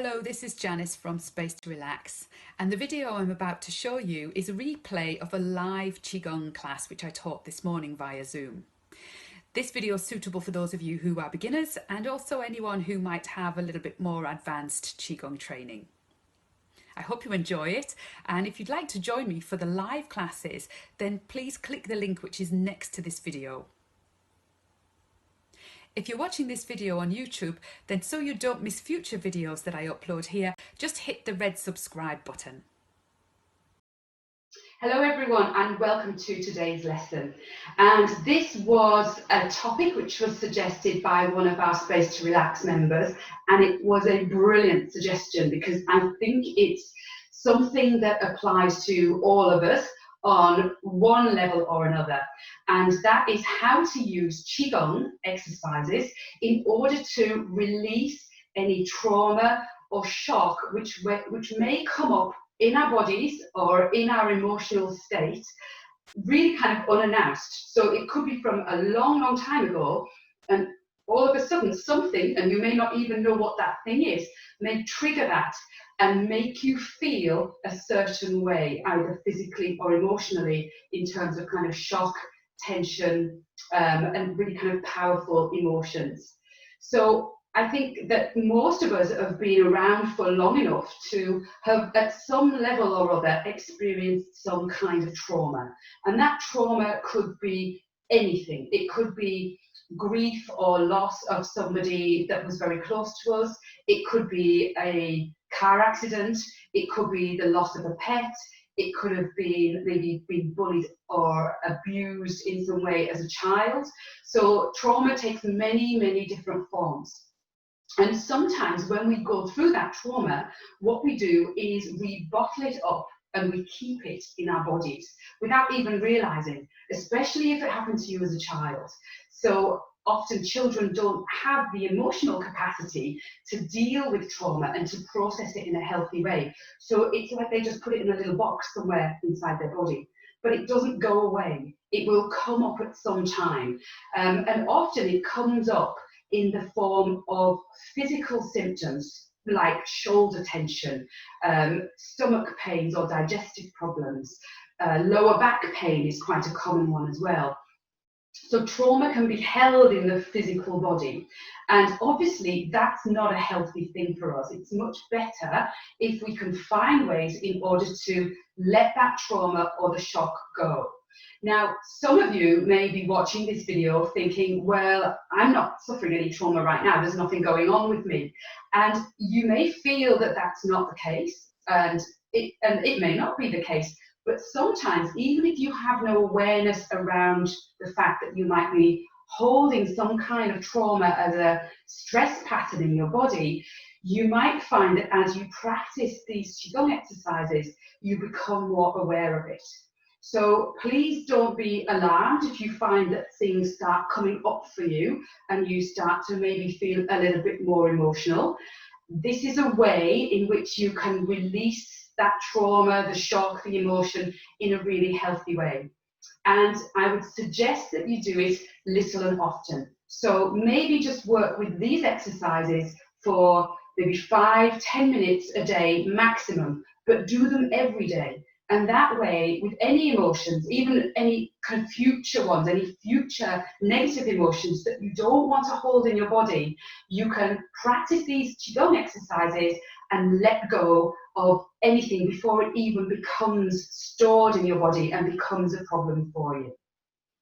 Hello, this is Janice from Space to Relax, and the video I'm about to show you is a replay of a live Qigong class which I taught this morning via Zoom. This video is suitable for those of you who are beginners and also anyone who might have a little bit more advanced Qigong training. I hope you enjoy it, and if you'd like to join me for the live classes, then please click the link which is next to this video. If you're watching this video on YouTube, then so you don't miss future videos that I upload here, just hit the red subscribe button. Hello everyone and welcome to today's lesson. And this was a topic which was suggested by one of our Space to Relax members, and it was a brilliant suggestion because I think it's something that applies to all of us on one level or another, and that is how to use Qigong exercises in order to release any trauma or shock which may come up in our bodies or in our emotional state, really kind of unannounced. So it could be from a long time ago, and all of a sudden something, and you may not even know what that thing is, may trigger that and make you feel a certain way, either physically or emotionally, in terms of kind of shock, tension, and really kind of powerful emotions. So I think that most of us have been around for long enough to have, at some level or other, experienced some kind of trauma. And that trauma could be anything. It could be grief or loss of somebody that was very close to us. It could be a car accident. It could be the loss of a pet. It could have been maybe being bullied or abused in some way as a child. So trauma takes many different forms. And sometimes when we go through that trauma, what we do is we bottle it up and we keep it in our bodies without even realizing, especially if it happened to you as a child. So often children don't have the emotional capacity to deal with trauma and to process it in a healthy way. So it's like they just put it in a little box somewhere inside their body. But it doesn't go away. It will come up at some time. And often it comes up in the form of physical symptoms like shoulder tension, stomach pains or digestive problems. Lower back pain is quite a common one as well. So trauma can be held in the physical body, and obviously that's not a healthy thing for us. It's much better if we can find ways in order to let that trauma or the shock go. Now, some of you may be watching this video thinking, well, I'm not suffering any trauma right now, there's nothing going on with me. And you may feel that that's not the case, and it may not be the case. But sometimes, even if you have no awareness around the fact that you might be holding some kind of trauma as a stress pattern in your body, you might find that as you practice these Qigong exercises, you become more aware of it. So please don't be alarmed if you find that things start coming up for you and you start to maybe feel a little bit more emotional. This is a way in which you can release that trauma, the shock, the emotion in a really healthy way. And I would suggest that you do it little and often. So maybe just work with these exercises for maybe 5-10 minutes a day maximum, but do them every day. And that way, with any emotions, even any kind of future ones, any future negative emotions that you don't want to hold in your body, you can practice these Qigong exercises and let go of anything before it even becomes stored in your body and becomes a problem for you.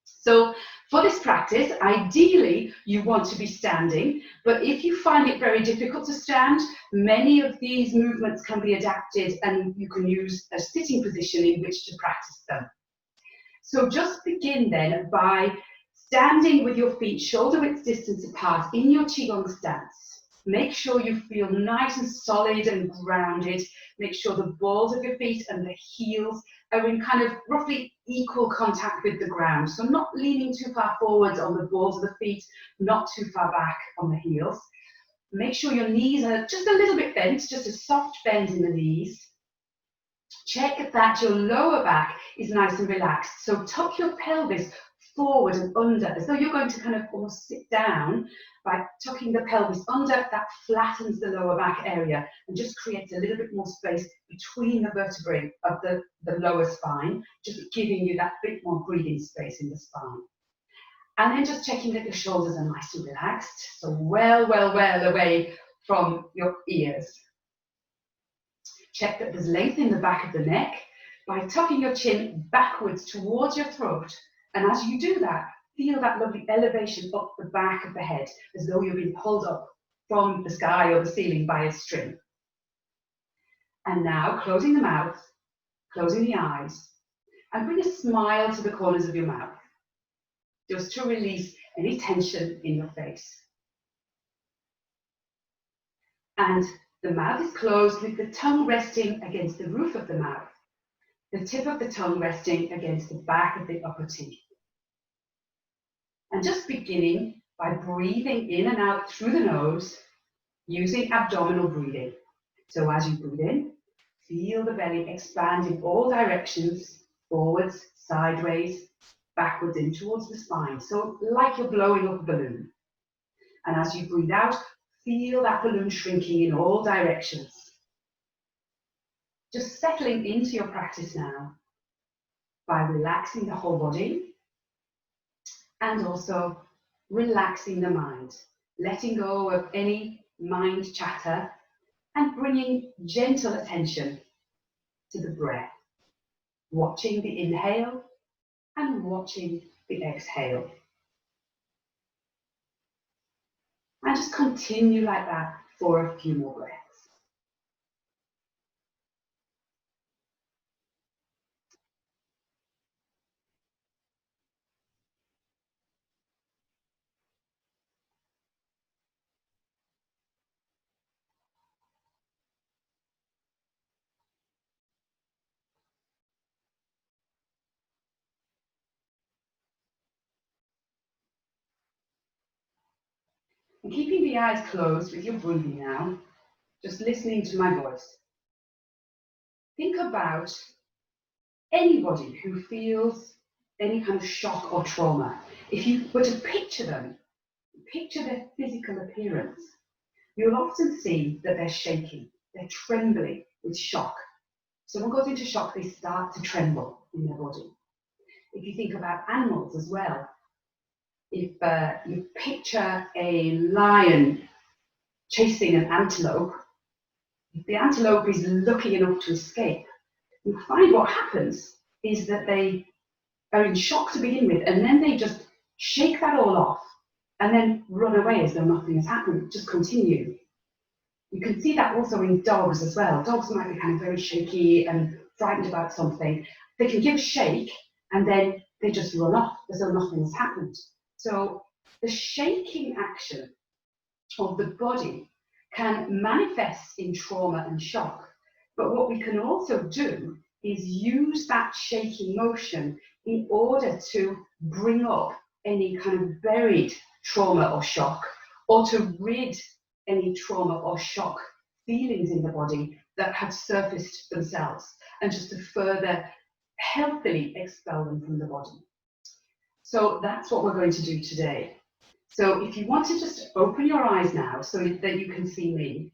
So for this practice, ideally you want to be standing, but if you find it very difficult to stand, many of these movements can be adapted and you can use a sitting position in which to practice them. So just begin then by standing with your feet shoulder width distance apart in your Qigong stance. Make sure you feel nice and solid and grounded. Make sure the balls of your feet and the heels are in kind of roughly equal contact with the ground. So not leaning too far forwards on the balls of the feet, not too far back on the heels. Make sure your knees are just a little bit bent, just a soft bend in the knees. Check that your lower back is nice and relaxed. So tuck your pelvis forward and under, as though you're going to kind of almost sit down. By tucking the pelvis under, that flattens the lower back area and just creates a little bit more space between the vertebrae of the lower spine, just giving you that bit more breathing space in the spine. And then just checking that your shoulders are nice and relaxed, so well away from your ears. Check that there's length in the back of the neck by tucking your chin backwards towards your throat. And as you do that, feel that lovely elevation up the back of the head, as though you're being pulled up from the sky or the ceiling by a string. And now, closing the mouth, closing the eyes, and bring a smile to the corners of your mouth, just to release any tension in your face. And the mouth is closed with the tongue resting against the roof of the mouth, the tip of the tongue resting against the back of the upper teeth. And just beginning by breathing in and out through the nose, using abdominal breathing. So as you breathe in, feel the belly expand in all directions, forwards, sideways, backwards in towards the spine. So like you're blowing up a balloon. And as you breathe out, feel that balloon shrinking in all directions. Just settling into your practice now by relaxing the whole body and also relaxing the mind, letting go of any mind chatter and bringing gentle attention to the breath, watching the inhale and watching the exhale. And just continue like that for a few more breaths. And keeping the eyes closed with your breathing now, just listening to my voice. Think about anybody who feels any kind of shock or trauma. If you were to picture them, picture their physical appearance, you'll often see that they're shaking, they're trembling with shock. Someone goes into shock, they start to tremble in their body. If you think about animals as well, if you picture a lion chasing an antelope, if the antelope is lucky enough to escape, you'll find what happens is that they are in shock to begin with, and then they just shake that all off and then run away as though nothing has happened, just continue. You can see that also in dogs as well. Dogs might be kind of very shaky and frightened about something. They can give a shake and then they just run off as though nothing has happened. So the shaking action of the body can manifest in trauma and shock. But what we can also do is use that shaking motion in order to bring up any kind of buried trauma or shock, or to rid any trauma or shock feelings in the body that have surfaced themselves, and just to further healthily expel them from the body. So that's what we're going to do today. So if you want to just open your eyes now so that you can see me,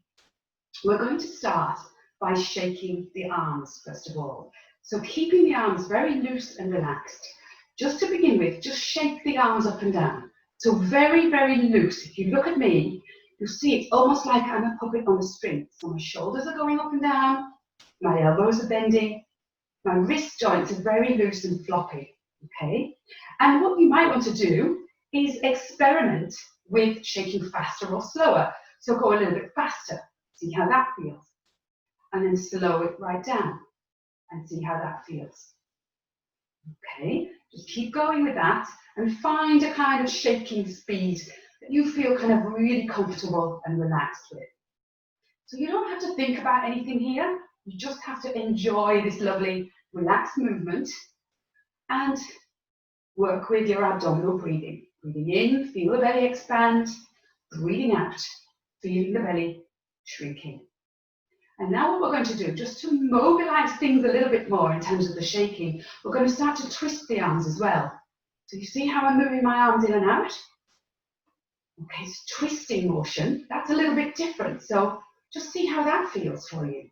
we're going to start by shaking the arms first of all. So keeping the arms very loose and relaxed. Just to begin with, just shake the arms up and down. So very, very loose. If you look at me, you'll see it's almost like I'm a puppet on a string. So my shoulders are going up and down, my elbows are bending, my wrist joints are very loose and floppy, okay? And what you might want to do is experiment with shaking faster or slower. So go a little bit faster, see how that feels. And then slow it right down and see how that feels. Okay, just keep going with that and find a kind of shaking speed that you feel kind of really comfortable and relaxed with. So you don't have to think about anything here. You just have to enjoy this lovely relaxed movement and work with your abdominal breathing. Breathing in, feel the belly expand. Breathing out, feeling the belly shrinking. And now what we're going to do, just to mobilize things a little bit more in terms of the shaking, we're going to start to twist the arms as well. So you see how I'm moving my arms in and out? Okay, it's twisting motion. That's a little bit different. So just see how that feels for you.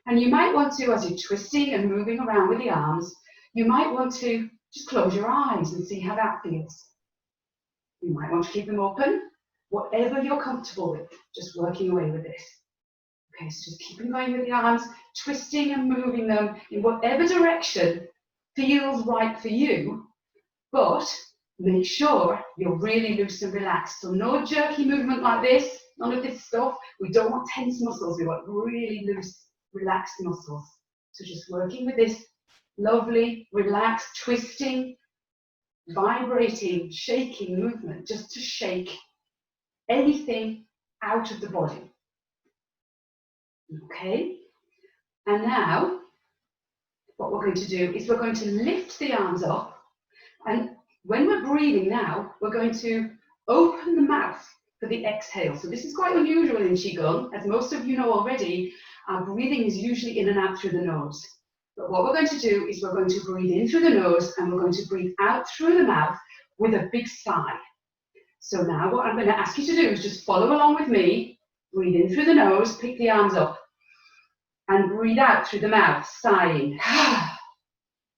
And you might want to, as you're twisting and moving around with the arms, you might want to just close your eyes and see how that feels. You might want to keep them open, whatever you're comfortable with, just working away with this. Okay, so just keep going with the arms, twisting and moving them in whatever direction feels right for you, but make sure you're really loose and relaxed. So no jerky movement like this, none of this stuff. We don't want tense muscles, we want really loose, relaxed muscles. So just working with this lovely, relaxed, twisting, vibrating, shaking movement, just to shake anything out of the body. Okay, and now what we're going to do is we're going to lift the arms up, and when we're breathing now, we're going to open the mouth for the exhale. So this is quite unusual in Qigong. As most of you know already, our breathing is usually in and out through the nose. But what we're going to do is we're going to breathe in through the nose and we're going to breathe out through the mouth with a big sigh. So now what I'm going to ask you to do is just follow along with me. Breathe in through the nose, pick the arms up, and breathe out through the mouth, sighing.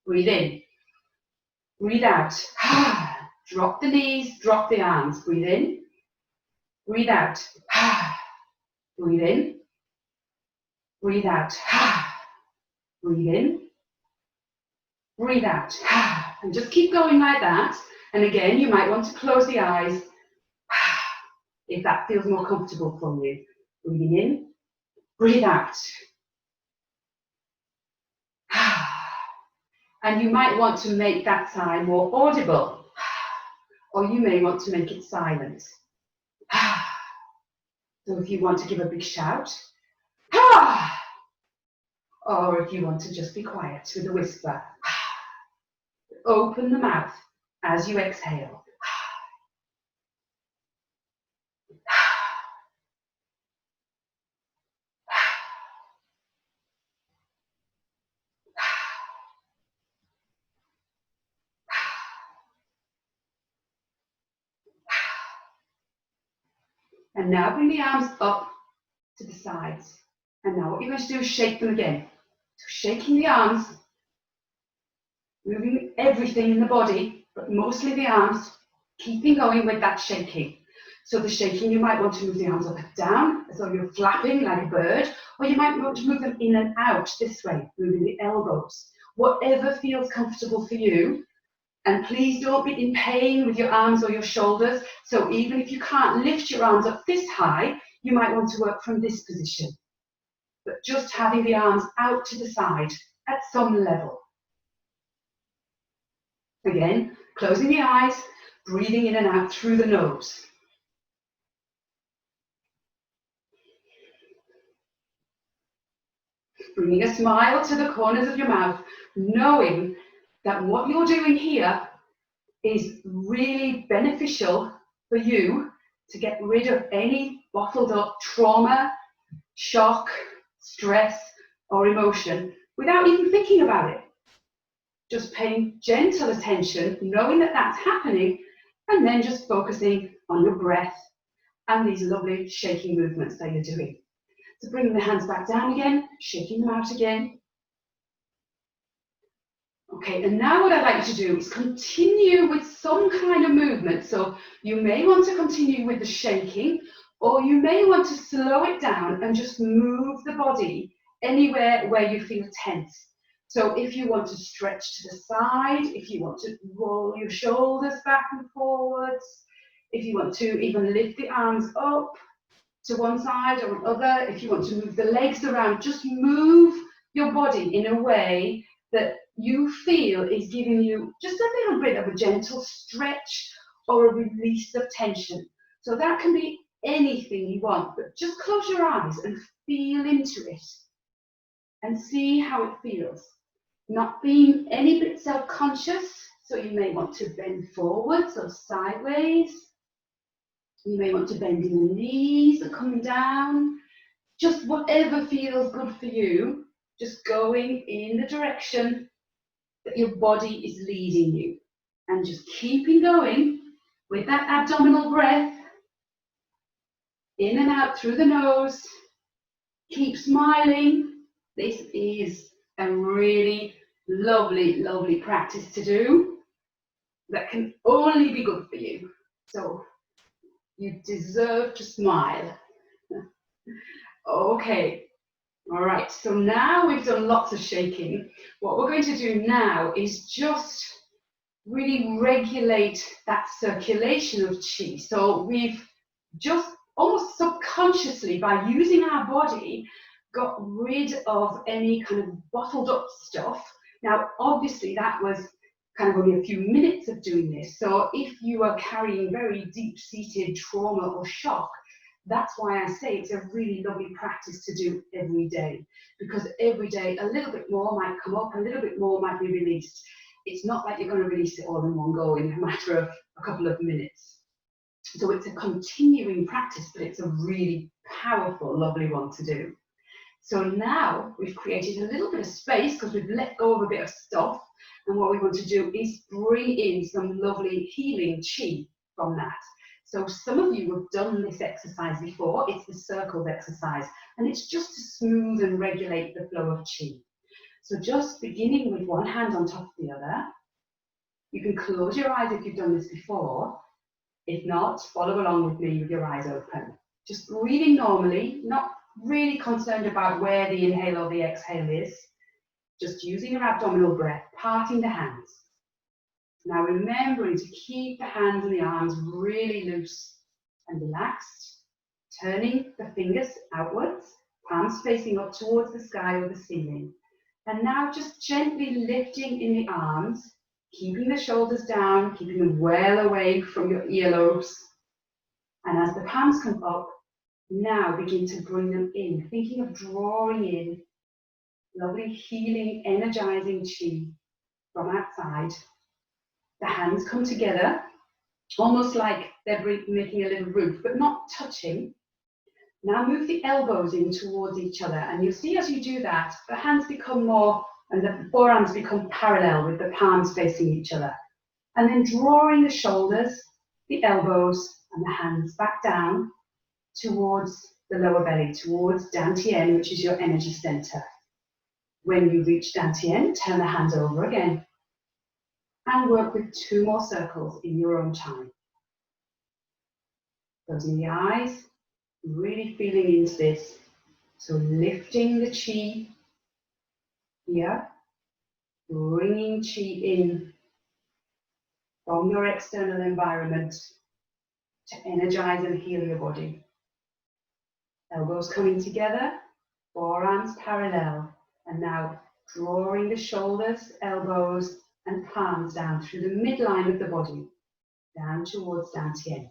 Breathe in. Breathe out. Drop the knees, drop the arms. Breathe in. Breathe out. Breathe in. Breathe out. Breathe in. Breathe out. And just keep going like that. And again, you might want to close the eyes if that feels more comfortable for you. Breathing in. Breathe out. And you might want to make that sigh more audible, or you may want to make it silent. So if you want to give a big shout, or if you want to just be quiet with a whisper, open the mouth as you exhale. And now bring the arms up to the sides. And now what you're going to do is shake them again. So shaking the arms, moving everything in the body, but mostly the arms, keeping going with that shaking. So the shaking, you might want to move the arms up and down, as though you're flapping like a bird, or you might want to move them in and out this way, moving the elbows. Whatever feels comfortable for you. And please don't be in pain with your arms or your shoulders. So even if you can't lift your arms up this high, you might want to work from this position. But just having the arms out to the side at some level. Again, closing the eyes, breathing in and out through the nose. Bringing a smile to the corners of your mouth, knowing that what you're doing here is really beneficial for you to get rid of any bottled up trauma, shock, stress, or emotion without even thinking about it. Just paying gentle attention, knowing that that's happening, and then just focusing on your breath and these lovely shaking movements that you're doing. So bringing the hands back down again, shaking them out again. Okay, and now what I'd like to do is continue with some kind of movement. So you may want to continue with the shaking, or you may want to slow it down and just move the body anywhere where you feel tense. So if you want to stretch to the side, if you want to roll your shoulders back and forwards, if you want to even lift the arms up to one side or another, if you want to move the legs around, just move your body in a way that you feel is giving you just a little bit of a gentle stretch or a release of tension. So that can be anything you want, but just close your eyes and feel into it and see how it feels. Not being any bit self-conscious, so you may want to bend forwards or sideways. You may want to bend in the knees or come down. Just whatever feels good for you. Just going in the direction that your body is leading you. And just keeping going with that abdominal breath, in and out through the nose. Keep smiling. This is a really lovely, lovely practice to do that can only be good for you. So you deserve to smile. Okay, all right, so now we've done lots of shaking. What we're going to do now is just really regulate that circulation of chi. So we've just almost subconsciously, by using our body, got rid of any kind of bottled up stuff. Now, obviously, that was kind of only a few minutes of doing this. So if you are carrying very deep-seated trauma or shock, that's why I say it's a really lovely practice to do every day, because every day a little bit more might come up, a little bit more might be released. It's not like you're going to release it all in one go in a matter of a couple of minutes. So it's a continuing practice, but it's a really powerful, lovely one to do. So now we've created a little bit of space because we've let go of a bit of stuff. And what we want to do is bring in some lovely healing chi from that. So some of you have done this exercise before. It's the circles exercise, and it's just to smooth and regulate the flow of chi. So just beginning with one hand on top of the other. You can close your eyes if you've done this before. If not, follow along with me with your eyes open. Just breathing normally, not really concerned about where the inhale or the exhale is. Just using your abdominal breath, parting the hands. Now remembering to keep the hands and the arms really loose and relaxed. Turning the fingers outwards, palms facing up towards the sky or the ceiling. And now just gently lifting in the arms, keeping the shoulders down, keeping them well away from your earlobes. And as the palms come up, now begin to bring them in, thinking of drawing in lovely healing, energizing chi from outside. The hands come together, almost like they're making a little roof, but not touching. Now move the elbows in towards each other, and you'll see as you do that, the hands become more, and the forearms become parallel with the palms facing each other. And then drawing the shoulders, the elbows, and the hands back down towards the lower belly, towards Dantian, which is your energy center. When you reach Dantian, turn the hands over again and work with 2 more circles in your own time. Closing the eyes, really feeling into this. So lifting the chi here, bringing chi in from your external environment to energize and heal your body. Elbows coming together, forearms parallel, and now drawing the shoulders, elbows, and palms down through the midline of the body, down towards Dantian.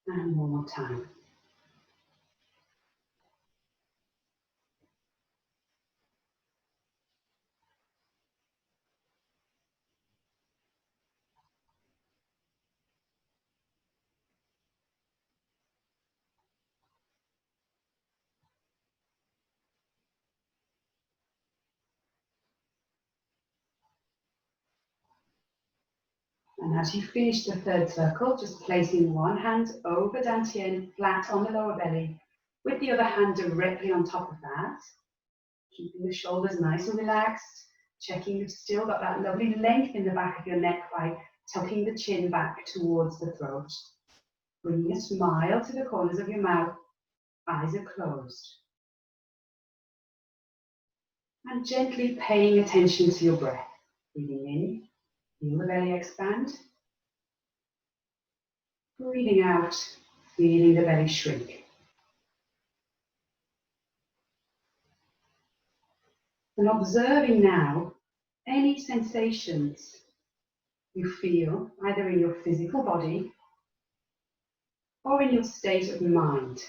And one more time. And as you finish the 3rd circle, just placing one hand over Dantian, flat on the lower belly, with the other hand directly on top of that, keeping the shoulders nice and relaxed, checking you've still got that lovely length in the back of your neck by tucking the chin back towards the throat. Bringing a smile to the corners of your mouth, eyes are closed. And gently paying attention to your breath. Breathing in, feel the belly expand. Breathing out, feeling the belly shrink. And observing now any sensations you feel either in your physical body or in your state of mind.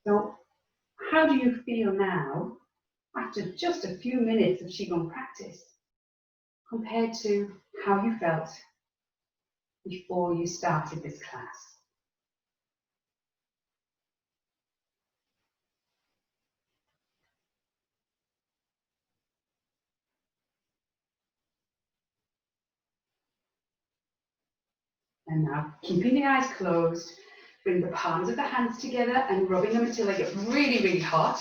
So, how do you feel now after just a few minutes of Qigong practice compared to how you felt before you started this class? And now, keeping the eyes closed, bring the palms of the hands together and rubbing them until they get really, really hot.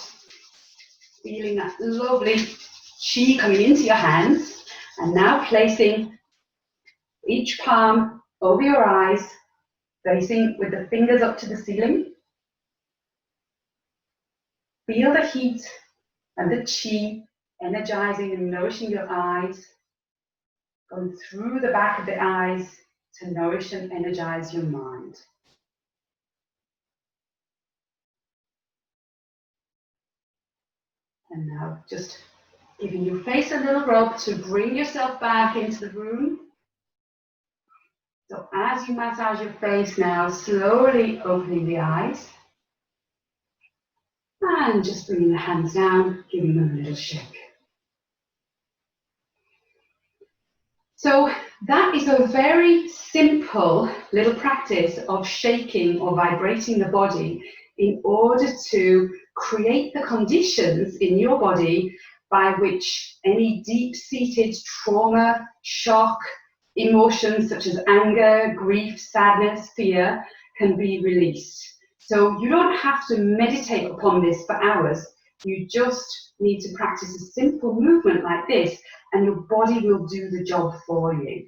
Feeling that lovely chi coming into your hands. And now placing each palm over your eyes, facing with the fingers up to the ceiling. Feel the heat and the chi energizing and nourishing your eyes, going through the back of the eyes to nourish and energize your mind. And now just giving your face a little rub to bring yourself back into the room. So as you massage your face now, slowly opening the eyes. And just bringing the hands down, giving them a little shake. So that is a very simple little practice of shaking or vibrating the body in order to create the conditions in your body by which any deep-seated trauma, shock, emotions such as anger, grief, sadness, fear can be released. So you don't have to meditate upon this for hours. You just need to practice a simple movement like this and your body will do the job for you.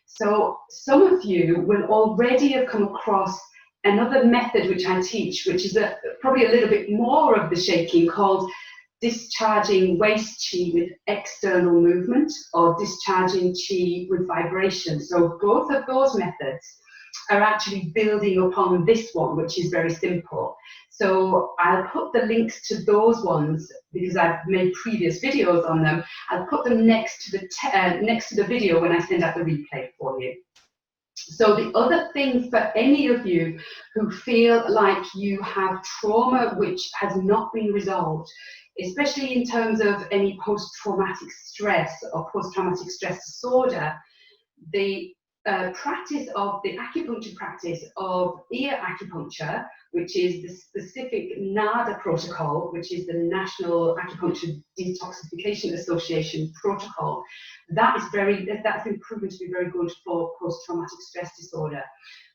So some of you will already have come across another method which I teach, which is probably a little bit more of the shaking, called discharging waste chi with external movement or discharging chi with vibration. So both of those methods are actually building upon this one, which is very simple. So I'll put the links to those ones because I've made previous videos on them. I'll put them next to the video when I send out the replay for you. So the other thing for any of you who feel like you have trauma which has not been resolved, especially in terms of any post-traumatic stress or post-traumatic stress disorder, the practice of the acupuncture practice of ear acupuncture, which is the specific NADA protocol, which is the National Acupuncture Detoxification Association protocol, that's been proven to be very good for post-traumatic stress disorder.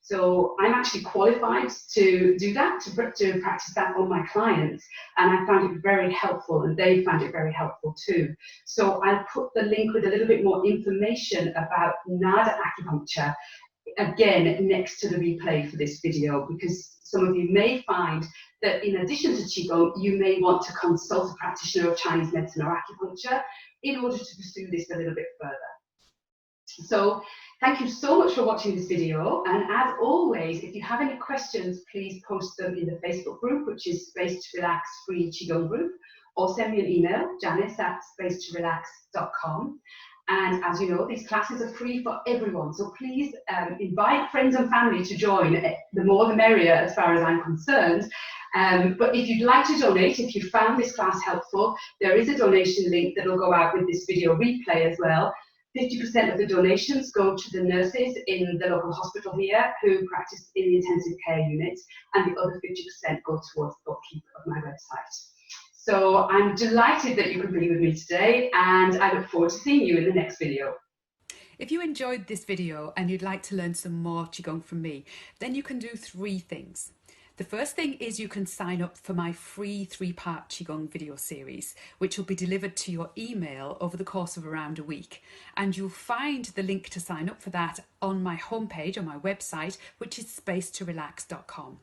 So I'm actually qualified to do that, to practice that on my clients, and I found it very helpful, and they found it very helpful too. So I'll put the link with a little bit more information about NADA acupuncture, again, next to the replay for this video, because some of you may find that in addition to Qigong, you may want to consult a practitioner of Chinese medicine or acupuncture in order to pursue this a little bit further. So thank you so much for watching this video, and as always, if you have any questions, please post them in the Facebook group, which is Space to Relax Free Qigong Group, or send me an email, janice@spacetorelax.com. And as you know, these classes are free for everyone, so please invite friends and family to join. The more the merrier as far as I'm concerned. But if you'd like to donate, if you found this class helpful, there is a donation link that will go out with this video replay as well. 50% of the donations go to the nurses in the local hospital here who practice in the intensive care unit, and the other 50% go towards the upkeep of my website. So I'm delighted that you could be with me today, and I look forward to seeing you in the next video. If you enjoyed this video and you'd like to learn some more Qigong from me, then you can do 3 things. The first thing is you can sign up for my free 3-part Qigong video series, which will be delivered to your email over the course of around a week. And you'll find the link to sign up for that on my homepage, on my website, which is spacetorelax.com.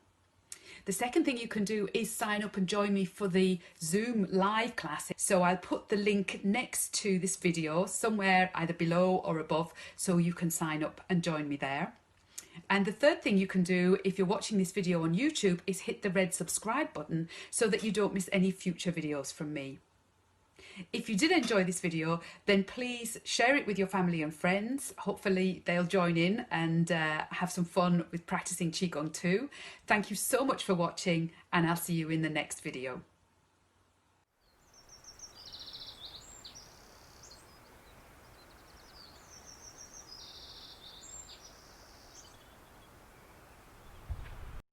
The second thing you can do is sign up and join me for the Zoom live classes. So I'll put the link next to this video somewhere either below or above, so you can sign up and join me there. And the third thing you can do if you're watching this video on YouTube is hit the red subscribe button so that you don't miss any future videos from me. If you did enjoy this video, then please share it with your family and friends. Hopefully they'll join in and have some fun with practicing Qigong too. Thank you so much for watching, and I'll see you in the next video.